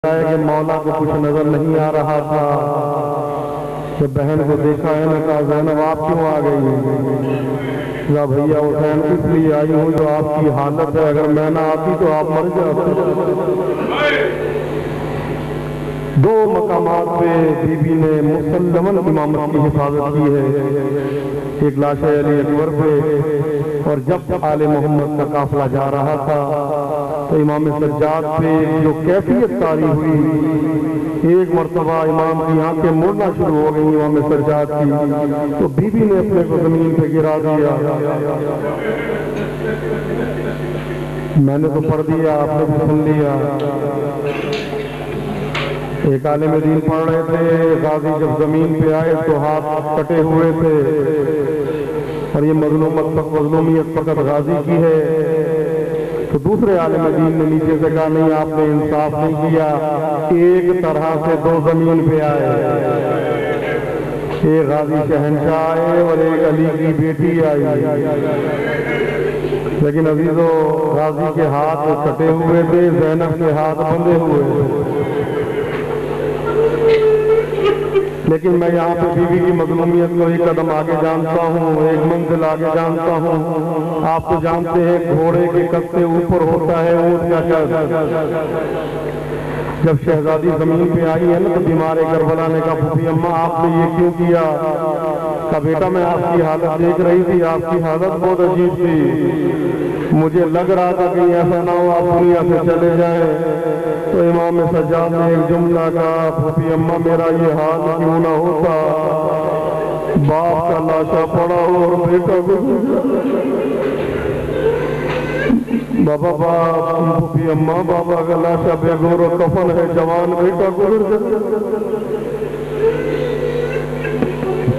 ہے کہ مولا کو کچھ نظر نہیں آ رہا تھا، تو بہن کو دیکھا ہے نا، کہا زینب آپ کیوں آ گئی ہیں؟ کہا بھیا حسین اس لیے آئی ہوں جو آپ کی حالت ہے، اگر میں نہ آتی تو آپ مر جاتے۔ دو مقامات پہ بی بی نے مسلماً امامت کی حفاظت کی ہے، ایک لاش علی اکبر پہ، اور جب آل محمد کا قافلہ جا رہا تھا تو امام سجاد پہ جو کیفیت طاری ہوئی، ایک مرتبہ امام کی آنکھیں مڑنا شروع ہو گئی امام سجاد کی، تو بی بی نے اپنے کو زمین پہ گرا دیا۔ میں نے تو پڑھ دیا، آپ نے بھی سن لیا۔ ایک عالم دین پڑھ رہے تھے، غازی جب زمین پہ آئے تو ہاتھ کٹے ہوئے تھے، اور یہ مظلومیت فقط غازی کی ہے۔ تو دوسرے عالم دین نے نیچے سے کہا نہیں، آپ نے انصاف نہیں کیا، ایک طرح سے دو زمین پہ آئے، ایک غازی شہنشاہ آئے اور ایک علی کی بیٹی آئی، لیکن عزیزو غازی کے ہاتھ کٹے ہوئے تھے، زینب کے ہاتھ بندھے ہوئے تھے۔ لیکن میں یہاں پہ بی بی کی مظلومیت کو ایک قدم آگے جانتا ہوں، ایک منزل آگے جانتا ہوں۔ آپ تو جانتے ہیں گھوڑے کے قد سے اوپر ہوتا ہے اونٹ کا قد۔ جب شہزادی زمین پہ آئی ہے نا تو بیمار کربلا نے کہا پھوپھی اماں آپ نے یہ کیوں کیا؟ کہا بیٹا میں آپ کی حالت دیکھ رہی تھی، آپ کی حالت بہت عجیب تھی، مجھے لگ رہا تھا کہ ایسا نہ ہو آپ دنیا سے چلے جائیں۔ تو امام سجاد نے ایک جملہ کہا پھوپھی اماں میرا یہ حال کیوں نہ ہوتا، باپ کا لاشا پڑا ہو اور بیٹا بابا باپ پھوپھی اماں بابا کا لاشا بے گور و کفن ہے، جوان بیٹا گزر جائے۔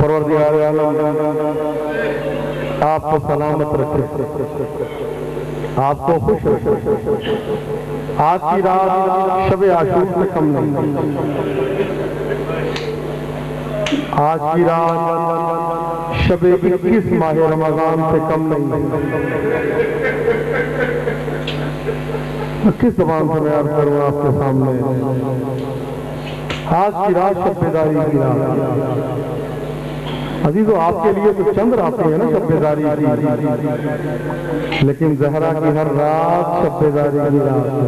پروردگار عالم آپ کو سلامت رکھے، آپ کو خوش رکھے۔ آج کی رات شب عاشور سے کم نہیں، آج کی رات شب 21 ماہ رمضان سے کم نہیں۔ کس زبان سے میں عرض کروں آپ کے سامنے، آج کی رات شب بیداری کی رات۔ عزیزو آپ کے لیے تو چند راتیں ہیں نا شب بیداری کی، لیکن زہرا کی ہر رات شب بیداری کی رات ہے۔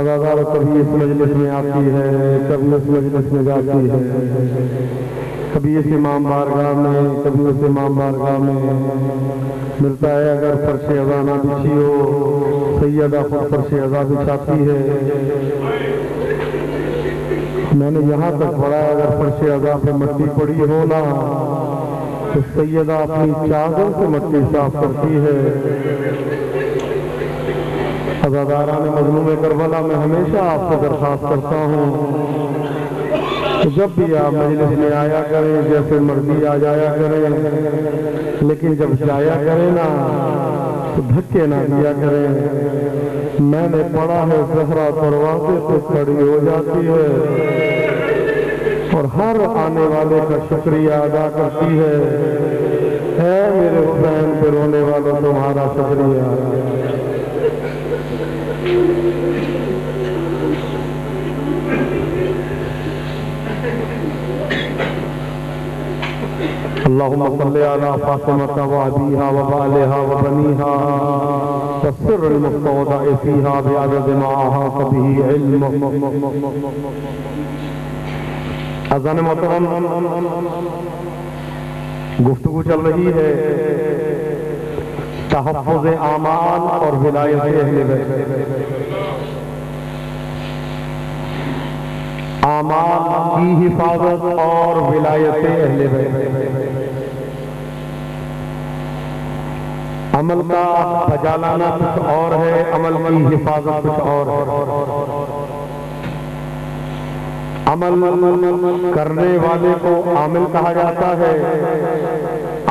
عزادار کبھی اس مجلس میں آتی ہے، کبھی اس مجلس میں جاتی ہے، کبھی اس امام بارگاہ میں، کبھی اس امام بارگاہ میں ملتا ہے۔ اگر فرش عزا نہ بچھی ہو، سیدہ خود فرش عزا بچھاتی ہے۔ میں نے یہاں تک پڑھا ہے اگر فرش عزا پہ مٹی پڑی ہو نا تو سیدہ اپنی چادر سے مٹی صاف کرتی ہے۔ عزاداران مظلوم کربلا میں ہمیشہ آپ سے درخواست کرتا ہوں کہ جب بھی آپ مجلس میں آیا کریں جیسے مرضی آ جایا کریں، لیکن جب جایا کریں نا تو دھکے نہ دیا کریں۔ میں نے پڑھا ہے زہرا دروازے پہ کھڑی ہو جاتی ہے اور ہر آنے والے کا شکریہ ادا کرتی ہے۔ اے میرے حسین پہ رونے والوں تمہارا شکریہ۔ اللہم صلی علی فاطمہ و ابیہا و بالہا و بنیہا والسر المستودع فیہا بعدد ما احاط بہ علم۔ اذان محترم، گفتگو چل رہی ہے تحفظ اعمال اور ولایت اہل بیت، اعمال کی حفاظت اور ولایت اہل بیت۔ عمل کا بجالانا کچھ اور ہے، عمل کی حفاظت کچھ اور ہے۔ عمل کرنے والے کو عامل کہا جاتا ہے،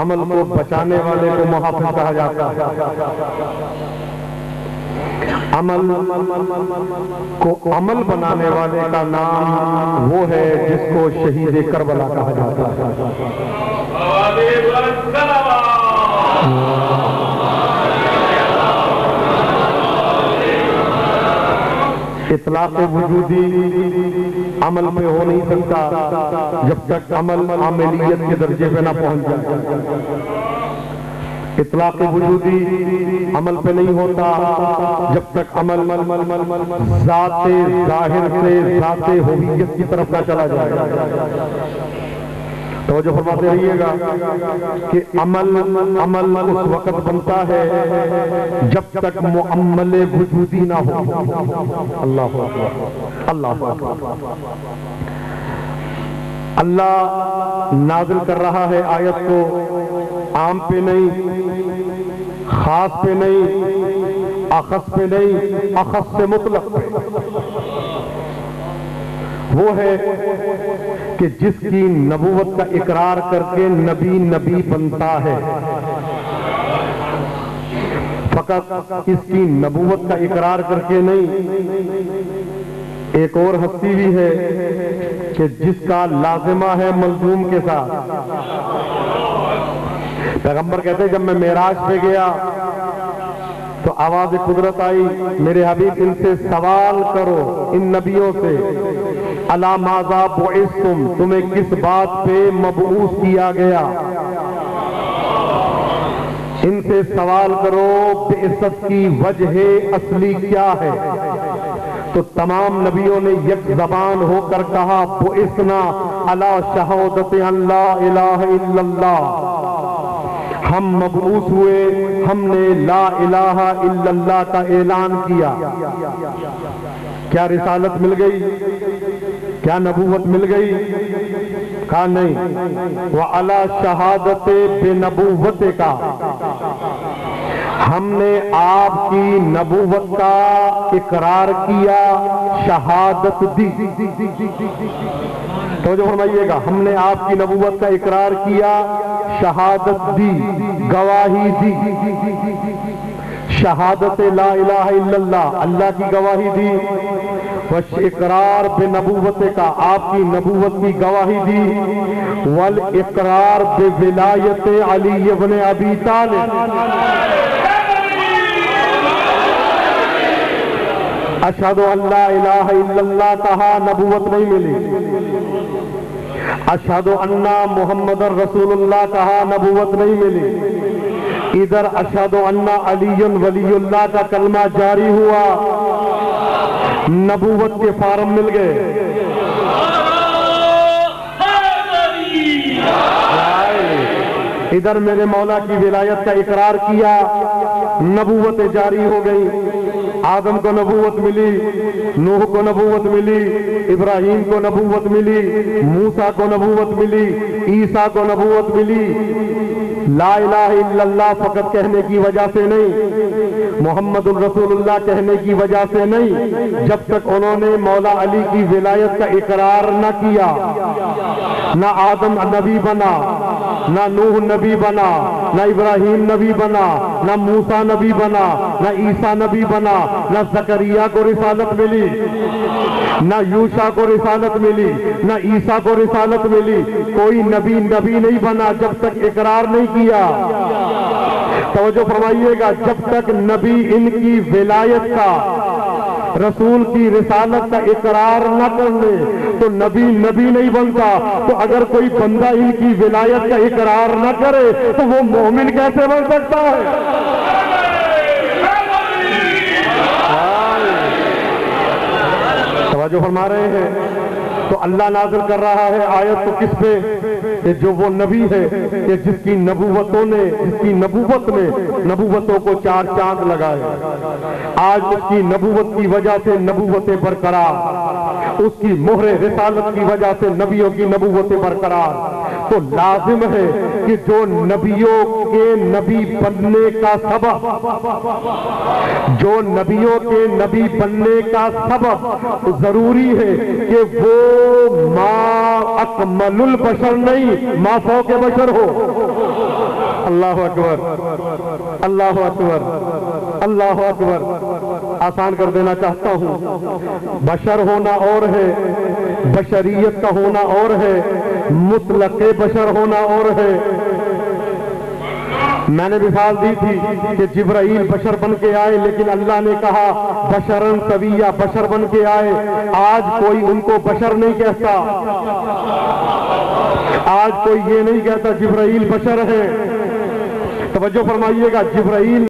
عمل کو بچانے والے کو محافظ کہا جاتا ہے۔ عمل کو عمل بنانے والے کا نام وہ ہے جس کو شہید کربلا کہا جاتا ہے۔ اطلاق وجودی عمل پہ ہو نہیں سکتا جب تک عمل عملیت کے درجے پہ نہ پہنچ جائے۔ اطلاق وجودی عمل پہ نہیں ہوتا جب تک عمل ذات ظاہر سے ذات ہویت کی طرف نہ چلا جائے۔ توجہ فرماتے رہیے گا کہ عمل اس وقت بنتا ہے جب تک معمل وجودی نہ ہو۔ اللہ اکبر، اللہ اکبر۔ اللہ نازل کر رہا ہے آیت کو عام پہ نہیں، خاص پہ نہیں، اخص پہ نہیں، اخص سے مطلق پہ۔ وہ ہے کہ جس کی نبوت کا اقرار کر کے نبی بنتا ہے، فقط اس کی نبوت کا اقرار کر کے نہیں، ایک اور ہستی بھی ہے کہ جس کا لازمہ ہے ملزوم کے ساتھ۔ پیغمبر کہتے ہیں جب میں معراج پہ گیا تو آواز قدرت آئی، میرے حبیب ان سے سوال کرو، ان نبیوں سے، الا ماذا بعثتم، تمہیں کس بات پہ مبعوث کیا گیا؟ ان سے سوال کرو بعثت کی وجہ اصلی کیا ہے؟ تو تمام نبیوں نے یک زبان ہو کر کہا بعثنا علی شہادت ان لا الہ الا اللہ، ہم مبعوث ہوئے، ہم نے لا الہ الا اللہ کا اعلان کیا۔ کیا رسالت مل گئی؟ کیا نبوت مل گئی؟ کہا نہیں، وعلی شہادت بنبوت کا، ہم نے آپ کی نبوت کا اقرار کیا، شہادت دی۔ توجہ فرمائیے گا، ہم نے آپ کی نبوت کا اقرار کیا، شہادت دی، گواہی دی۔ شہادت لا الہ الا اللہ، اللہ کی گواہی دی، والاقرار بنبوت کا، آپ کی نبوت کی گواہی دی، والاقرار بولایت علی بن ابی طالب۔ اشہد ان لا الہ الا اللہ کہا، نبوت نہیں ملی۔ اشہد ان محمد رسول اللہ کہا، نبوت نہیں ملی۔ ادھر اشہد ان علی ولی اللہ کا کلمہ جاری ہوا، نبوت کے فارم مل گئے۔ ادھر میرے مولا کی ولایت کا اقرار کیا، نبوت جاری ہو گئی۔ آدم کو نبوت ملی، نوح کو نبوت ملی، ابراہیم کو نبوت ملی، موسیٰ کو نبوت ملی، عیسیٰ کو نبوت ملی۔ لا الہ الا اللہ فقط کہنے کی وجہ سے نہیں، محمد الرسول اللہ کہنے کی وجہ سے نہیں، جب تک انہوں نے مولا علی کی ولایت کا اقرار نہ کیا، نہ آدم نبی بنا، نہ نوح نبی بنا، نہ ابراہیم نبی بنا، نہ موسیٰ نبی بنا، نہ عیسیٰ نبی بنا، نہ زکریا کو رسالت ملی، نہ یوشع کو رسالت ملی، نہ عیسیٰ کو رسالت ملی۔ کوئی نبی نہیں بنا جب تک اقرار نہیں کیا۔ توجہ فرمائیے گا، جب تک نبی ان کی ولایت کا، رسول کی رسالت کا اقرار نہ کر لے تو نبی نہیں بنتا۔ تو اگر کوئی بندہ ان کی ولایت کا اقرار نہ کرے تو وہ مومن کیسے بن سکتا ہے؟ توجہ فرما رہے ہیں؟ تو اللہ نازل کر رہا ہے آیت تو کس پہ؟ کہ جو وہ نبی ہے کہ جس کی نبوت نے نبوتوں کو چار چاند لگائے۔ آج اس کی نبوت کی وجہ سے نبوتیں برقرار، اس کی مہر رسالت کی وجہ سے نبیوں کی نبوتیں برقرار۔ تو لازم ہے کہ جو نبیوں کے نبی بننے کا سبب، جو نبیوں کے نبی بننے کا سبب ضروری ہے کہ وہ ما اکمل البشر نہیں، ما فوق بشر ہو۔ اللہ اکبر، اللہ اکبر، اللہ اکبر۔ آسان کر دینا چاہتا ہوں، بشر ہونا اور ہے، بشریت کا ہونا اور ہے، مطلق بشر ہونا اور ہے۔ میں نے مثال دی تھی کہ جبرائیل بشر بن کے آئے، لیکن اللہ نے کہا بشرن سویہ، بشر بن کے آئے۔ آج کوئی ان کو بشر نہیں کہتا، آج کوئی یہ نہیں کہتا جبرائیل بشر ہے۔ توجہ فرمائیے گا، جبرائیل